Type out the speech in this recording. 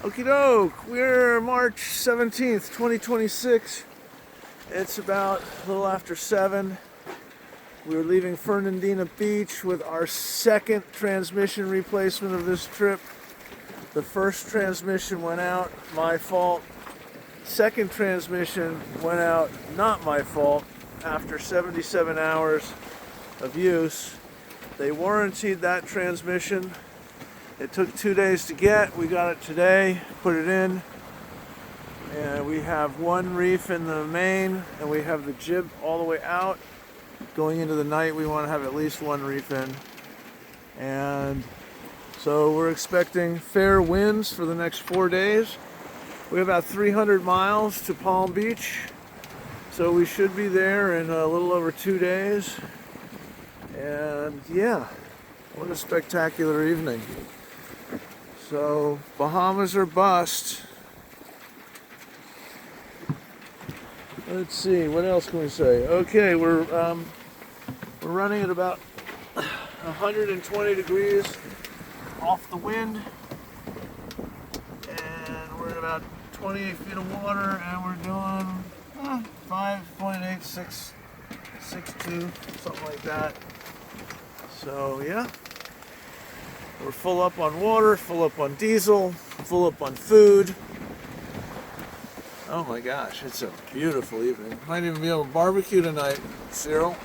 Okie doke, we're March 17th, 2026. It's about a little after 7. We're leaving Fernandina Beach with our second transmission replacement of this trip. The first transmission went out, my fault. Second transmission went out, not my fault, after 77 hours of use. They warranted that transmission. It took 2 days to get. We got it today, put it in, and we have one reef in the main, and we have the jib all the way out. Going into the night, we want to have at least one reef in. And so we're expecting fair winds for the next 4 days. We have about 300 miles to Palm Beach, so we should be there in a little over 2 days. And yeah, what a spectacular evening. So, Bahamas or bust. Let's see, what else can we say? Okay, we're running at about 120 degrees off the wind, and we're at about 28 feet of water, and we're doing 5.8662, something like that. So yeah. We're full up on water, full up on diesel, full up on food. Oh my gosh, it's a beautiful evening. Might even be able to barbecue tonight, Cyril.